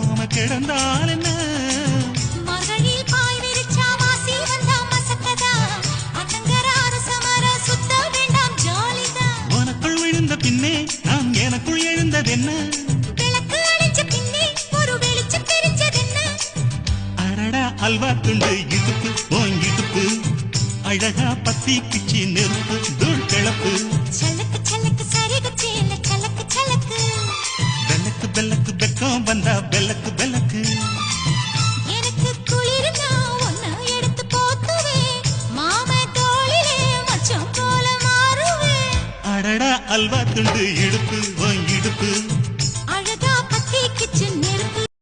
மாம கிடந்தால் என்ன மகளில் பாய் விரிச்சா வாசி வந்தா மசக்கதா அத்தங்கராறு சமர சுத்த வேண்டாம் ஜாலிதான் உனக்குள் விழுந்த பின்னே நான் எனக்குள் எழுந்ததென்ன விளக்கு அழிச்ச பின்னே ஒரு வெளிச்சம் தெரிஞ்சதென்ன அடடா அல்வா துண்டு இடுப்பு ஓன் இடுப்பு அழகா பத்தி பிச்சி நெருப்பு தூள் கிளப்பு சலக்கு சலக்கு சரிகு சேல சலக்கு சலக்கு பெல்லக்கு பெல்லக்கு பெக்கம் வந்தா பெல்லக்கு பெல்லக்கு எனக்கு குளிர்னா ஒன்ன எடுத்து போத்துவே மாம தோளிலே மச்சம் போல மாறுவே அடடா அல்வா துண்டு இடுப்பு